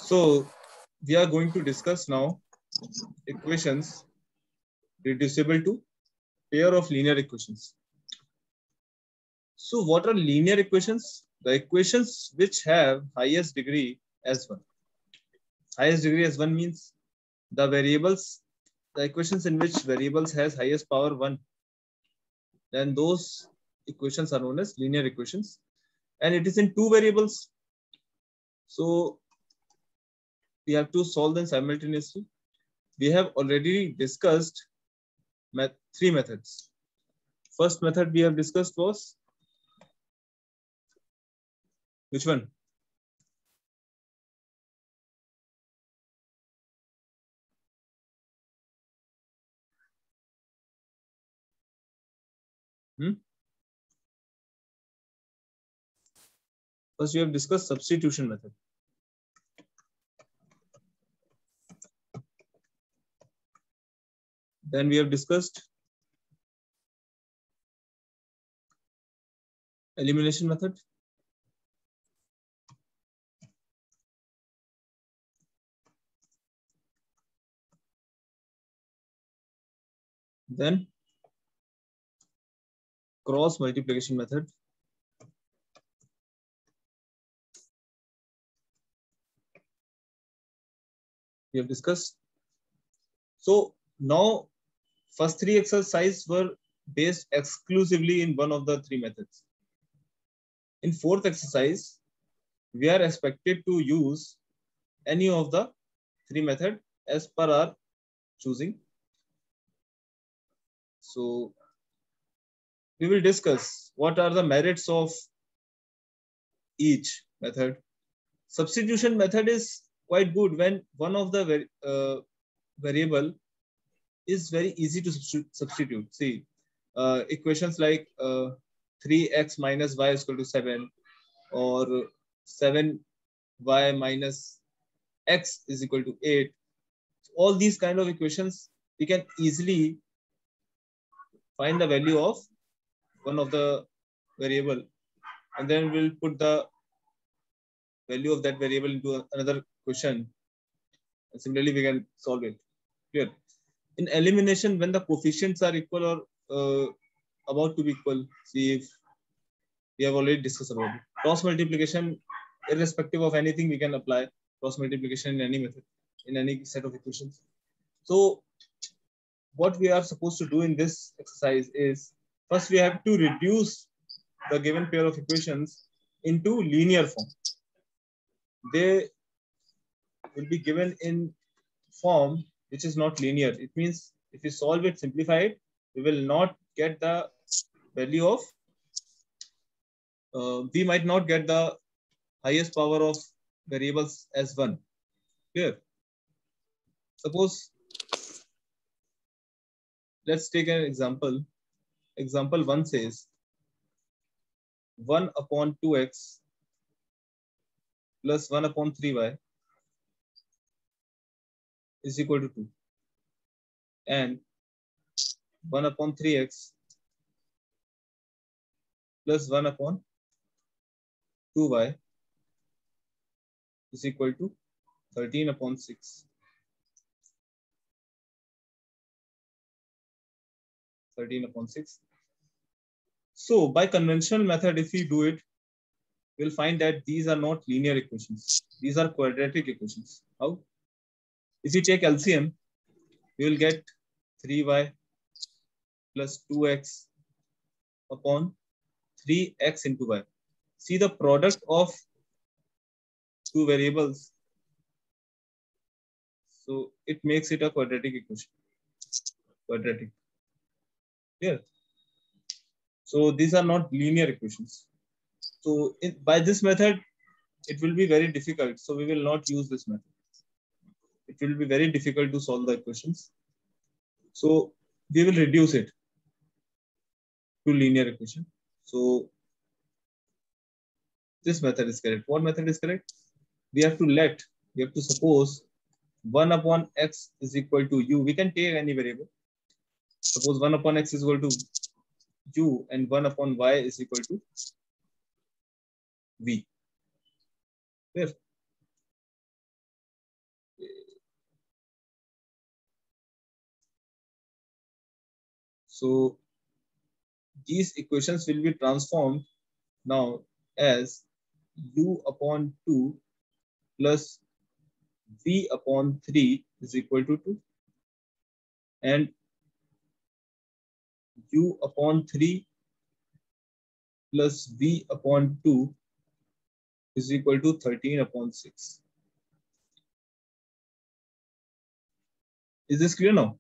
So we are going to discuss now equations reducible to pair of linear equations. So what are linear equations? The equations which have highest degree as 1. Highest degree as 1 means the variables, the equations in which variables has highest power 1. Then those equations are known as linear equations. And it is in 2 variables. So we have to solve them simultaneously. We have already discussed 3 methods. First method we have discussed was which one? First we have discussed substitution method. Then we have discussed elimination method. Then cross multiplication method. We have discussed. So now first 3 exercises were based exclusively in one of the 3 methods. In 4th exercise, we are expected to use any of the 3 methods as per our choosing. So we will discuss what are the merits of each method. Substitution method is quite good when one of the variable is very easy to substitute. See, equations like 3x minus y is equal to 7 or 7y minus x is equal to 8. All these kind of equations, we can easily find the value of one of the variable and then we'll put the value of that variable into another question. And similarly, we can solve it. Clear? In elimination, when the coefficients are equal or about to be equal, see if we have already discussed about it. Cross multiplication, irrespective of anything, we can apply cross multiplication in any method, in any set of equations. So what we are supposed to do in this exercise is, first we have to reduce the given pair of equations into linear form. They will be given in form which is not linear. It means if we solve it, simplify it, we will not get the value of, we might not get the highest power of variables as 1. Clear? Suppose, let's take an example. Example 1 says 1 upon 2x plus 1 upon 3y is equal to 2. And 1 upon 3x plus 1 upon 2y is equal to 13 upon 6. 13 upon 6. So by conventional method, if we do it, we'll find that these are not linear equations. These are quadratic equations. How? If we take LCM, we will get 3y plus 2x upon 3x into y. See the product of 2 variables. So it makes it a quadratic equation. Quadratic. Clear? So these are not linear equations. So by this method, it will be very difficult. So we will not use this method. It will be very difficult to solve the equations. So we will reduce it to linear equation. So this method is correct. What method is correct? We have to suppose 1 upon x is equal to u. We can take any variable. Suppose 1 upon x is equal to u and 1 upon y is equal to v. Clear? So these equations will be transformed now as u upon 2 plus v upon 3 is equal to 2, and u upon 3 plus v upon 2 is equal to 13 upon 6. Is this clear now?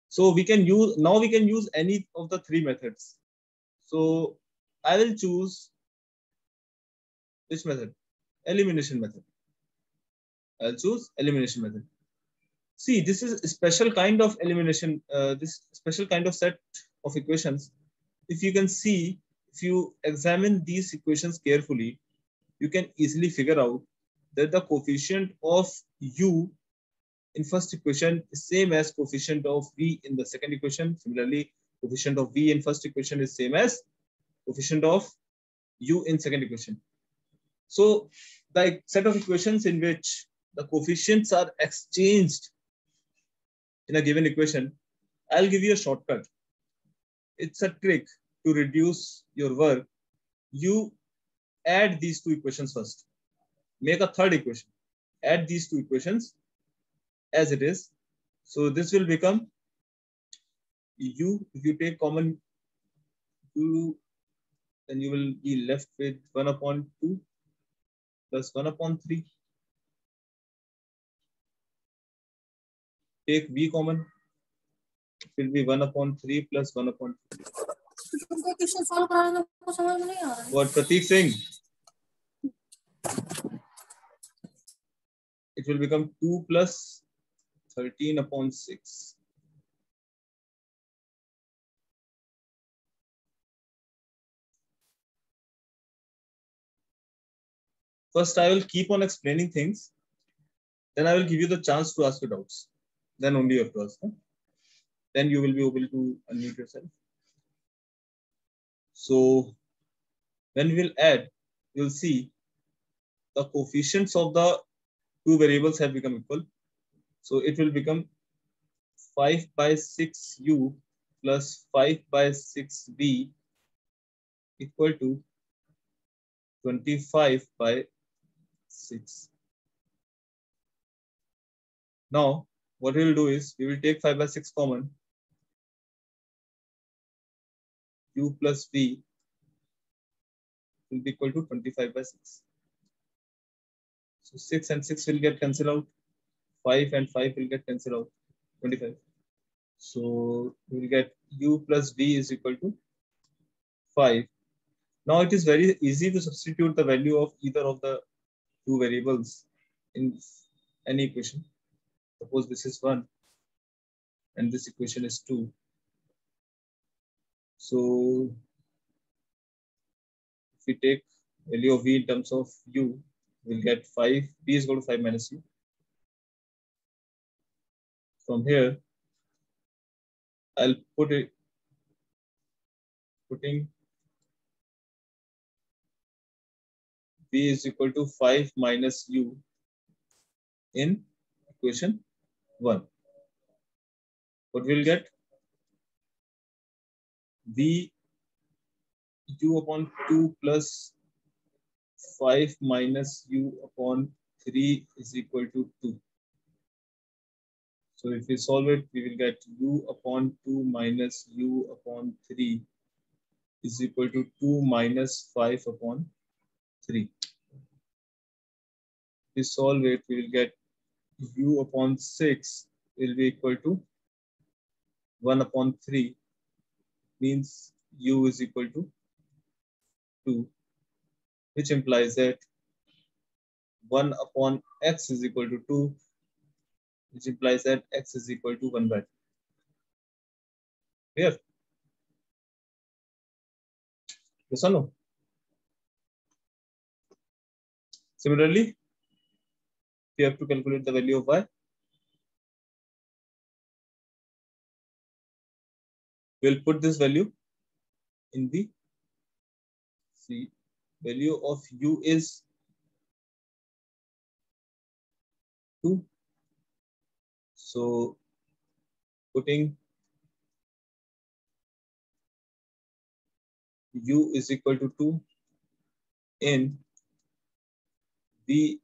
So we can use any of the three methods. So I will choose which method? Elimination method. I'll choose elimination method. See, this is a special kind of elimination, this special kind of set of equations. If you can see, if you examine these equations carefully, you can easily figure out that the coefficient of u in first equation is same as coefficient of v in the second equation. Similarly, coefficient of v in first equation is same as coefficient of u in second equation. So the set of equations in which the coefficients are exchanged in a given equation, I'll give you a shortcut. It's a trick to reduce your work. You add these two equations first. Make a third equation. Add these two equations as it is. So this will become u. If you take common u, then you will be left with 1 upon 2 plus 1 upon 3. Take v common. It will be 1 upon 3 plus 1 upon 2. What Prateek saying? It will become 2 plus 13 upon 6. First, I will keep on explaining things. Then I will give you the chance to ask your doubts. Then only you have to ask. Then you will be able to unmute yourself. So when we will add, you'll see the coefficients of the two variables have become equal. So it will become 5 by 6u plus 5 by 6v equal to 25 by 6. Now, what we will do is we will take 5 by 6 common. U plus v will be equal to 25 by 6. So 6 and 6 will get cancelled out. 5 and 5 will get cancelled out. 25. So we will get u plus v is equal to 5. Now it is very easy to substitute the value of either of the two variables in any equation. Suppose this is 1 and this equation is 2. So if we take value of v in terms of u, we'll get 5. V is equal to 5 minus u. From here, I'll putting v is equal to 5 minus u in equation 1. What we'll get? V u upon 2 plus 5 minus u upon 3 is equal to 2. So if we solve it, we will get u upon 2 minus u upon 3 is equal to 2 minus 5 upon 3. If we solve it, we will get u upon 6 will be equal to 1 upon 3, means u is equal to 2, which implies that 1 upon x is equal to 2, which implies that x is equal to 1 by 2. Clear? Yes or no? Similarly, we have to calculate the value of y. We'll put this value in the value of u is 2. So putting u is equal to 2 in v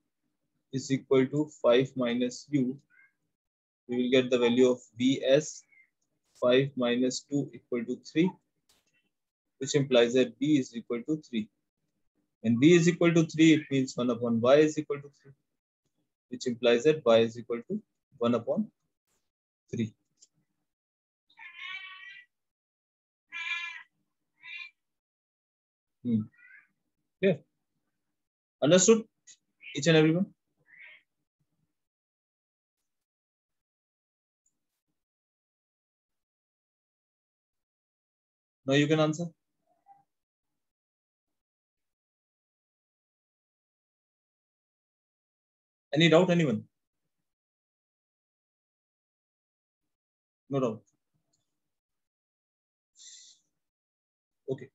is equal to 5 minus u, we will get the value of v as 5 minus 2 equal to 3, which implies that b is equal to 3. When b is equal to 3, it means 1 upon y is equal to 3, which implies that y is equal to 1 upon 3. Yeah. Understood, each and everyone? Now you can answer. Any doubt, anyone? No doubt. Okay.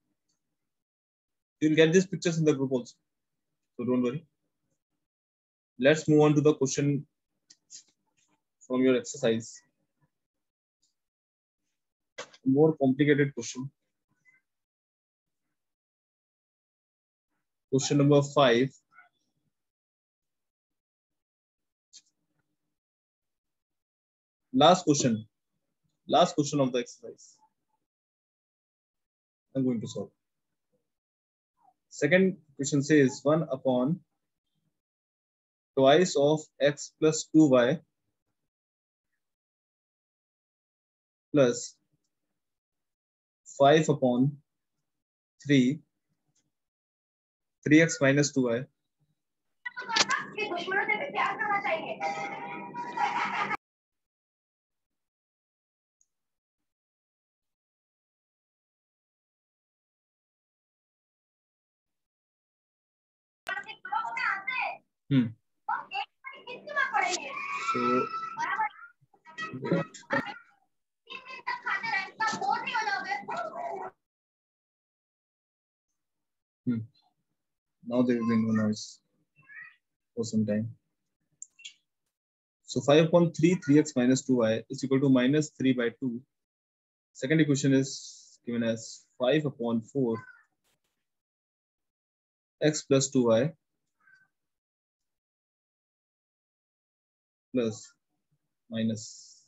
You'll get these pictures in the group also, so don't worry. Let's move on to the question from your exercise. A more complicated question. Question number 5. Last question of the exercise. I'm going to solve. Second question says 1 upon twice of x plus 2y plus 5 upon 3x minus 2y. So now there will be no noise for some time. So 5 upon 3x minus 2y is equal to minus 3 by 2. Second equation is given as 5 upon 4 x plus 2y plus minus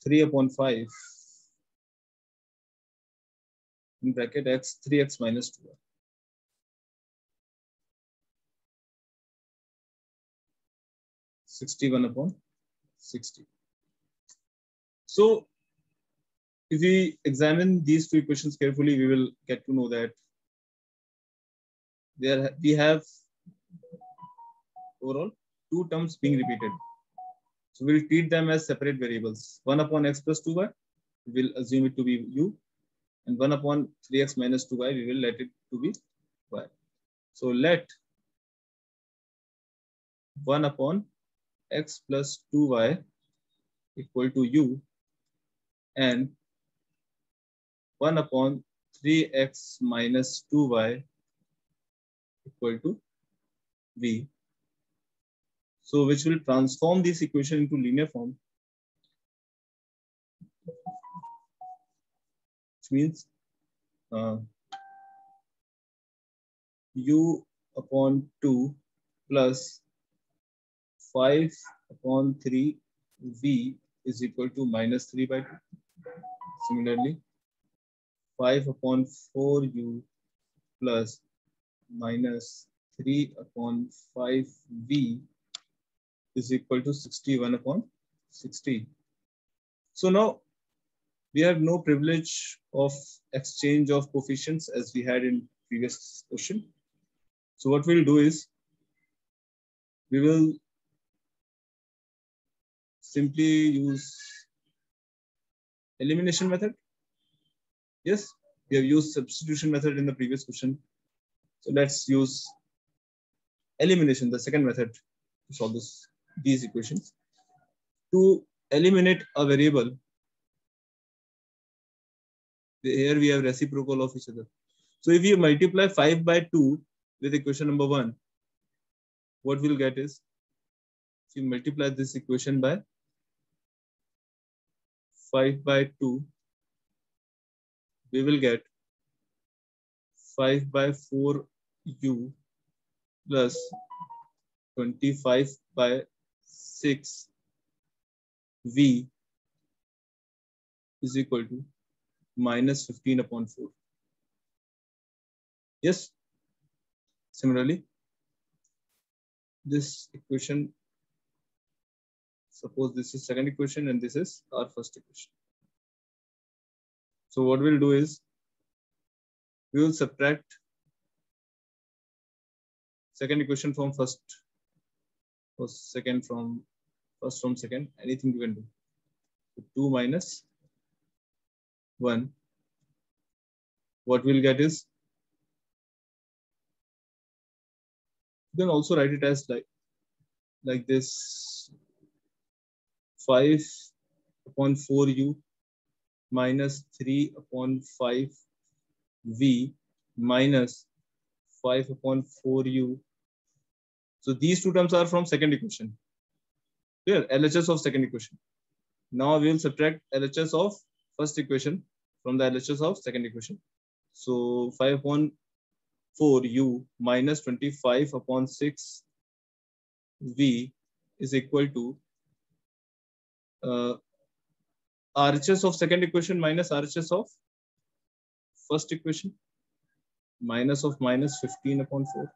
3 upon 5 in bracket x 3x minus 2y. (61 upon 60). So if we examine these two equations carefully, we will get to know that we have overall two terms being repeated. So we'll treat them as separate variables. 1 upon x plus 2y, we will assume it to be u, and 1 upon 3x minus 2y, we will let it to be y. So let 1 upon x plus 2y equal to u and 1 upon 3x minus 2y equal to v. So which will transform this equation into linear form, which means u upon 2 plus 5 upon 3 v is equal to minus 3 by 2. Similarly, 5 upon 4 u plus minus 3 upon 5 v is equal to 61 upon 60. So now we have no privilege of exchange of coefficients as we had in previous question. So what we'll do is we will simply use elimination method. Yes, we have used substitution method in the previous question. So let's use elimination, the second method, to solve these equations. To eliminate a variable, here we have reciprocal of each other. So if you multiply 5 by 2 with equation number 1, what we'll get is, if you multiply this equation by 5 by 2, we will get 5 by 4 u plus 25 by 6 v is equal to minus 15 upon 4. Yes. Similarly, this equation, suppose this is second equation and this is our first equation. So what we'll do is we will subtract second equation from first, or second from first from second, anything you can do. So 2 minus 1. What we'll get is, you can also write it as like this, 5 upon 4u minus 3 upon 5v minus 5 upon 4u. So these two terms are from second equation. Clear? LHS of second equation. Now we will subtract LHS of first equation from the LHS of second equation. So 5 upon 4u minus 25 upon 6v is equal to RHS of second equation minus RHS of first equation, minus of minus 15 upon 4.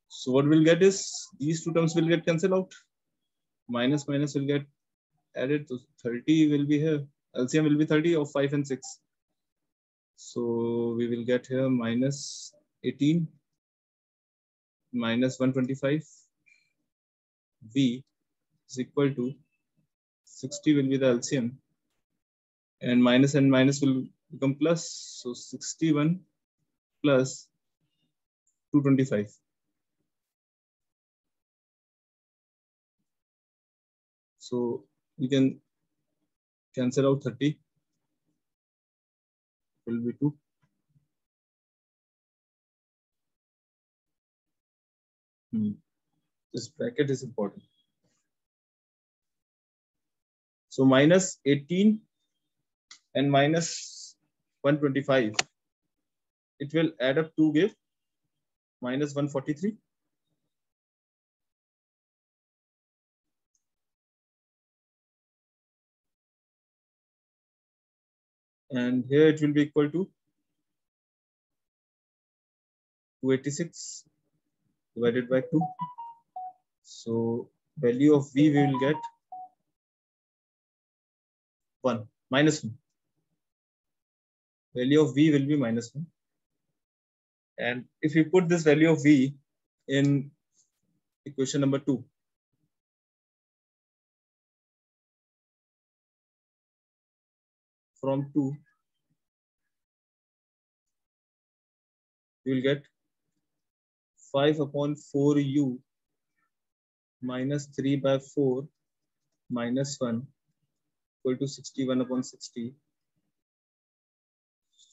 So what we'll get is, these two terms will get cancelled out. Minus minus will get added, to 30 will be here. LCM will be 30 of 5 and 6. So we will get here minus 18 minus 125 v is equal to 60 will be the LCM, and minus will become plus. So 61 plus 225. So you can cancel out 30. Will be 2. This bracket is important. So minus 18 and minus 125. It will add up to give minus 143. And here it will be equal to 286 divided by 2. So value of v we will get 1, minus 1. Value of v will be minus 1. And if we put this value of v in equation number 2, from 2, you will get 5 upon 4u minus 3 by 4 minus 1 equal to 61 upon 60.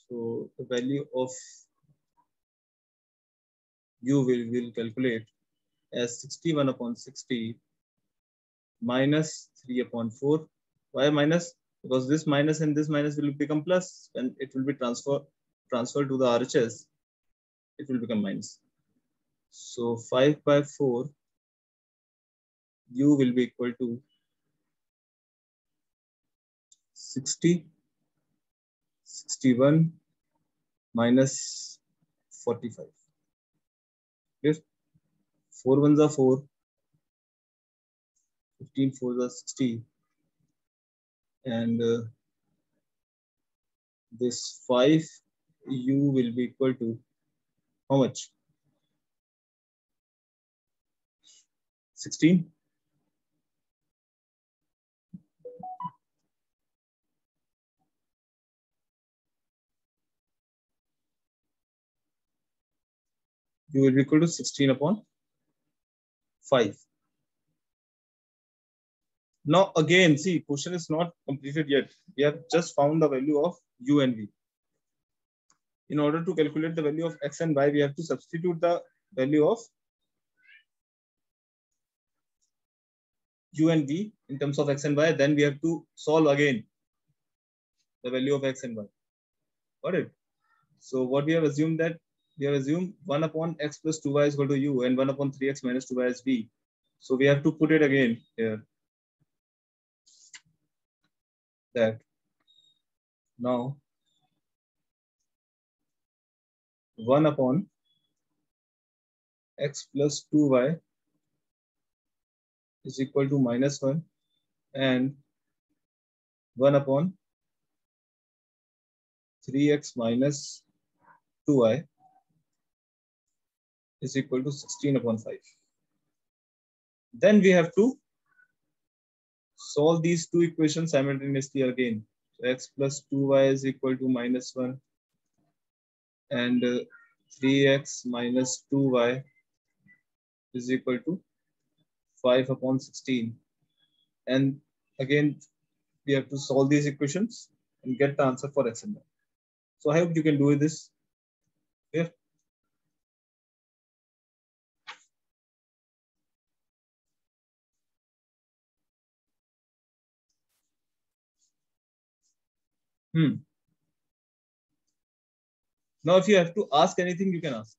So the value of u will calculate as 61 upon 60 minus 3 upon 4. Why minus? Because this minus and this minus will become plus, and it will be transferred to the RHS. It will become minus. So 5 by 4 u will be equal to 60, 61 minus 45. Yes, 4 ones are 4, 15 fours are 60, and this 5u will be equal to how much? 16. U will be equal to 16 upon 5. Now again, see, question is not completed yet. We have just found the value of u and v. In order to calculate the value of x and y, we have to substitute the value of u and v in terms of x and y. Then we have to solve again the value of x and y. Got it? So what we have assumed that we have assumed 1 upon x plus 2y is equal to u and 1 upon 3x minus 2y is v. So we have to put it again here. That now 1 upon x plus 2y is equal to minus 1 and 1 upon 3x minus 2y is equal to 16 upon 5. Then we have to solve these two equations simultaneously again. So x plus 2y is equal to minus 1 and 3x minus 2y is equal to 5 upon 16. And again, we have to solve these equations and get the answer for x and y. So I hope you can do this. Here. Now, if you have to ask anything, you can ask.